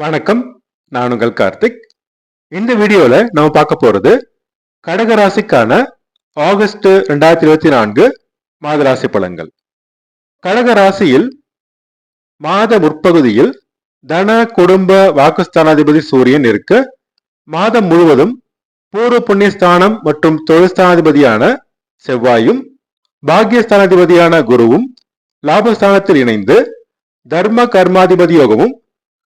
வணக்கம். நான் உங்கள் கார்த்திக். இந்த வீடியோல நம்ம பார்க்க போறது கடகராசிக்கான ஆகஸ்ட் 2024 மாத ராசி பலன்கள். கடகராசியில் மாத முற்பகுதியில் தன குடும்ப வாக்குஸ்தானாதிபதி சூரியன் இருக்க, மாதம் முழுவதும் பூர்வ புண்ணியஸ்தானம் மற்றும் தொழில்ஸ்தானாதிபதியான செவ்வாயும் பாக்கியஸ்தானாதிபதியான குருவும் லாபஸ்தானத்தில் இணைந்து தர்ம கர்மாதிபதி யோகமும்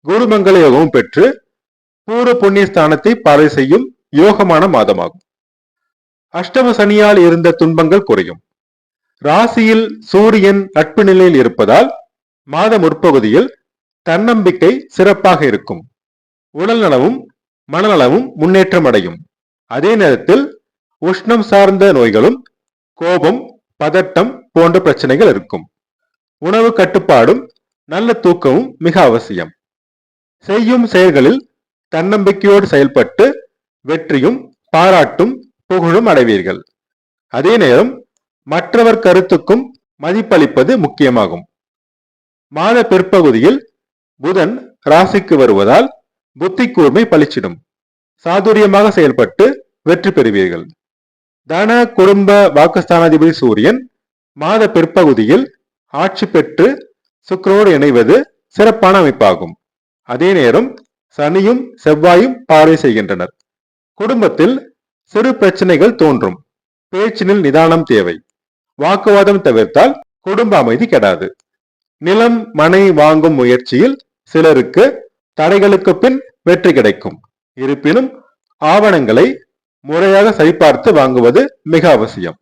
குருமங்கள யோகமும் பெற்று பூர்வ புண்ணியஸ்தானத்தை பார்வை செய்யும் யோகமான மாதமாகும். அஷ்டம சனியால் இருந்த துன்பங்கள் குறையும். ராசியில் சூரியன் நட்பு நிலையில் இருப்பதால் மாத முற்பகுதியில் தன்னம்பிக்கை சிறப்பாக இருக்கும். உடல் நலமும் மனநலமும் முன்னேற்றம் அடையும். அதே நேரத்தில் உஷ்ணம் சார்ந்த நோய்களும் கோபம் பதட்டம் போன்ற பிரச்சனைகள் இருக்கும். உணவு கட்டுப்பாடும் நல்ல தூக்கமும் மிக அவசியம். செய்யும் செயல்களில் தன்னம்பிக்கையோடு செயல்பட்டு வெற்றியும் பாராட்டும் புகழும் அடைவீர்கள். அதே நேரம் மற்றவர் கருத்துக்கும் மதிப்பளிப்பது முக்கியமாகும். மாத பிற்பகுதியில் புதன் ராசிக்கு வருவதால் புத்தி கூர்மை பளிச்சிடும். சாதுரியமாக செயல்பட்டு வெற்றி பெறுவீர்கள். தன குடும்ப வாக்குஸ்தானாதிபதி சூரியன் மாத பிற்பகுதியில் ஆட்சி பெற்று சுக்கிரனோடு இணைவது சிறப்பான அமைப்பாகும். அதே நேரம் சனியும் செவ்வாயும் பார்வை செய்கின்றனர். குடும்பத்தில் சிறு பிரச்சனைகள் தோன்றும். பேச்சினில் நிதானம் தேவை. வாக்குவாதம் தவிர்த்தால் குடும்ப அமைதி கெடாது. நிலம் மனை வாங்கும் முயற்சியில் சிலருக்கு தடைகளுக்கு பின் வெற்றி கிடைக்கும். இருப்பினும் ஆவணங்களை முறையாக சரிபார்த்து வாங்குவது மிக அவசியம்.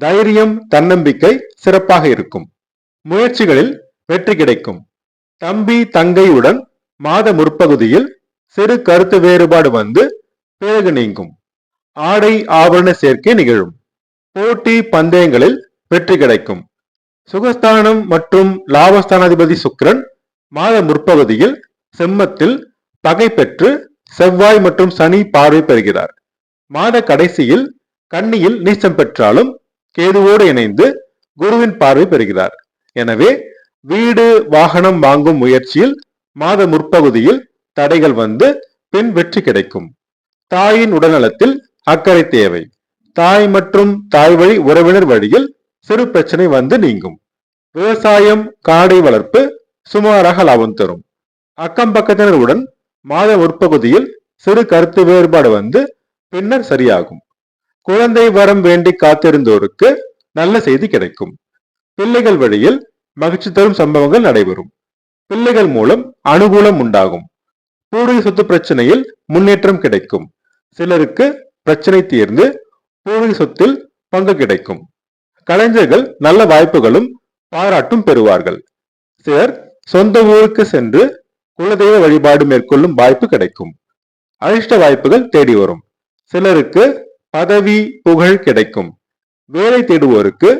தைரியம் தன்னம்பிக்கை சிறப்பாக இருக்கும். முயற்சிகளில் வெற்றி கிடைக்கும். தம்பி தங்கையுடன் மாத முற்பகுதியில் சிறு கருத்து வேறுபாடு வந்து பிறகு நீங்கும். ஆடை ஆபரண சேர்க்கை நிகழும். போட்டி பந்தயங்களில் வெற்றி கிடைக்கும். சுகஸ்தானம் மற்றும் லாபஸ்தானாதிபதி சுக்கிரன் மாத முற்பகுதியில் செம்மத்தில் பகை பெற்று செவ்வாய் மற்றும் சனி பார்வை பெறுகிறார். மாத கடைசியில் கன்னியில் நீச்சம் பெற்றாலும் கேதுவோடு இணைந்து குருவின் பார்வை பெறுகிறார். எனவே வீடு வாகனம் வாங்கும் முயற்சியில் மாத முற்பகுதியில் தடைகள் வந்து பின் வெற்றி கிடைக்கும். தாயின் உடல்நலத்தில் அக்கறை தேவை. தாய் மற்றும் தாய் வழி உறவினர் வழியில் சிறு பிரச்சனை வந்து நீங்கும். விவசாயம் காடை வளர்ப்பு சுமாராக லாபம் தரும். அக்கம் பக்கத்தினருடன் மாத முற்பகுதியில் சிறு கருத்து வேறுபாடு வந்து பின்னர் சரியாகும். குழந்தை வரம் வேண்டி காத்திருந்தோருக்கு நல்ல செய்தி கிடைக்கும். பிள்ளைகள் வழியில் மகிழ்ச்சி தரும் சம்பவங்கள் நடைபெறும். பிள்ளைகள் மூலம் அனுகூலம் உண்டாகும். பூர்வீக சொத்து பிரச்சனையில் முன்னேற்றம் கிடைக்கும். சிலருக்கு பிரச்சனை தீர்ந்து பூர்வீக சொத்தில் பங்கு கிடைக்கும். கலைஞர்கள் நல்ல வாய்ப்புகளும் பாராட்டும் பெறுவார்கள். சிலர் சொந்த ஊருக்கு சென்று குலதெய்வ வழிபாடு மேற்கொள்ளும் வாய்ப்பு கிடைக்கும். அதிர்ஷ்ட வாய்ப்புகள் தேடி வரும். சிலருக்கு பதவி புகழ் கிடைக்கும். வேலை தேடுவோருக்கு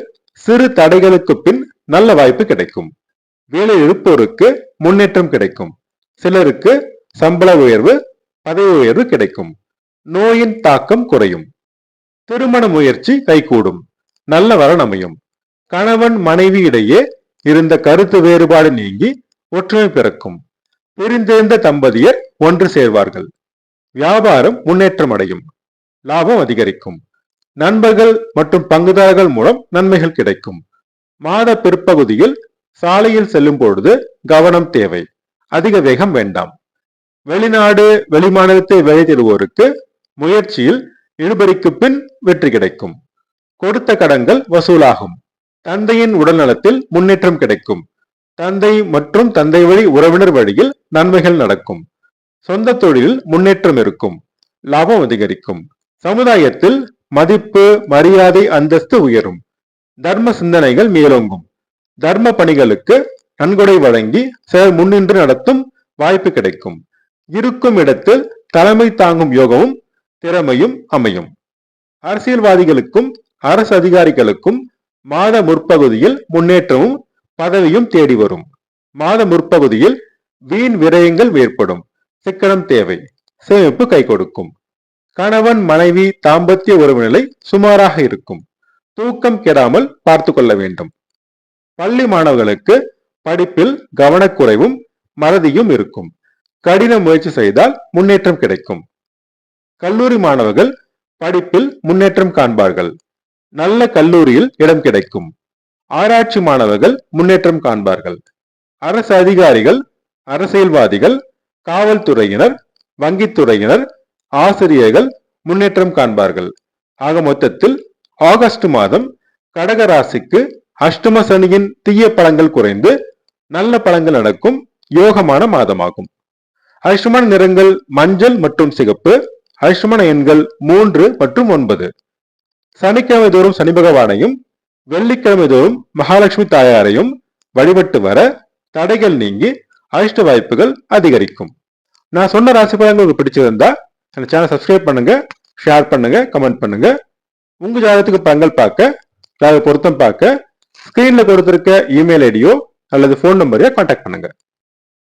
சிறு தடைகளுக்கு பின் நல்ல வாய்ப்பு கிடைக்கும். வேலை இருப்போருக்கு முன்னேற்றம் கிடைக்கும். சிலருக்கு சம்பள உயர்வு பதவி உயர்வு கிடைக்கும். நோயின் தாக்கம் குறையும். திருமண முயற்சி கைகூடும். நல்ல வரன் அமையும். கணவன் மனைவி இடையே இருந்த கருத்து வேறுபாடு நீங்கி ஒற்றுமை பிறக்கும். பிரிந்திருந்த தம்பதியர் ஒன்று சேர்வார்கள். வியாபாரம் முன்னேற்றம் அடையும். லாபம் அதிகரிக்கும். நண்பர்கள் மற்றும் பங்குதாரர்கள் மூலம் நன்மைகள் கிடைக்கும். மாத பிற்பகுதியில் சாலையில் செல்லும் பொழுது கவனம் தேவை. அதிக வேகம் வேண்டாம். வெளிநாடு வெளிமாநிலத்தை வேலை தேடுவோருக்கு முயற்சியில் இழுபறிக்கு பின் வெற்றி கிடைக்கும். கொடுத்த கடன்கள் வசூலாகும். தந்தையின் உடல் நலத்தில் முன்னேற்றம் கிடைக்கும். தந்தை மற்றும் தந்தை வழி உறவினர் வழியில் நன்மைகள் நடக்கும். சொந்த தொழிலில் முன்னேற்றம் இருக்கும். லாபம் அதிகரிக்கும். சமுதாயத்தில் மதிப்பு மரியாதை அந்தஸ்து உயரும். தர்ம சிந்தனைகள் மேலோங்கும். தர்ம பணிகளுக்கு நன்கொடை வழங்கி சிலர் முன்னின்று நடத்தும் வாய்ப்பு கிடைக்கும். இருக்கும் இடத்தில் தலைமை தாங்கும் யோகமும் திறமையும் அமையும். அரசியல்வாதிகளுக்கும் அரசு அதிகாரிகளுக்கும் மாத முற்பகுதியில் முன்னேற்றமும் பதவியும் தேடி வரும். மாத முற்பகுதியில் வீண் விரயங்கள் ஏற்படும். சிக்கனம் தேவை. சேமிப்பு கை கொடுக்கும். கணவன் மனைவி தாம்பத்திய உறவு நிலை சுமாராக இருக்கும். தூக்கம் கெடாமல் பார்த்து கொள்ள வேண்டும். பள்ளி மாணவர்களுக்கு படிப்பில் கவனக்குறைவும் மறதியும் இருக்கும். கடின முயற்சி செய்தால் முன்னேற்றம் கிடைக்கும். கல்லூரி மாணவர்கள் படிப்பில் முன்னேற்றம் காண்பார்கள். நல்ல கல்லூரியில் இடம் கிடைக்கும். ஆராய்ச்சி மாணவர்கள் முன்னேற்றம் காண்பார்கள். அரசு அதிகாரிகள், அரசியல்வாதிகள், காவல்துறையினர், வங்கித்துறையினர், ஆசிரியர்கள் முன்னேற்றம் காண்பார்கள். ஆக மொத்தத்தில் ஆகஸ்ட் மாதம் கடக ராசிக்கு அஷ்டம சனியின் தீய பலன்கள் குறைந்து நல்ல பலன்கள் நடக்கும் யோகமான மாதமாகும். அதிர்ஷ்டமான நிறங்கள் மஞ்சள் மற்றும் சிகப்பு. அதிர்ஷ்டமான எண்கள் 3 மற்றும் 9. சனிக்கிழமை தோறும் சனி பகவானையும் வெள்ளிக்கிழமை தோறும் மகாலட்சுமி தாயாரையும் வழிபட்டு வர தடைகள் நீங்கி அதிர்ஷ்ட வாய்ப்புகள் அதிகரிக்கும். நான் சொன்ன ராசி பலன்கள் உங்களுக்கு பிடிச்சிருந்தா அந்த சேனல் சப்ஸ்கிரைப் பண்ணுங்க, ஷேர் பண்ணுங்க, கமெண்ட் பண்ணுங்க. உங்க ஜாதகத்துக்கு பலன்கள் பார்க்க, ஜாதக பொருத்தம் பார்க்க ஸ்கிரீன்ல கொடுத்திருக்க இமெயில் ஐடியோ அல்லது போன் நம்பரையோ கான்டாக்ட் பண்ணுங்க.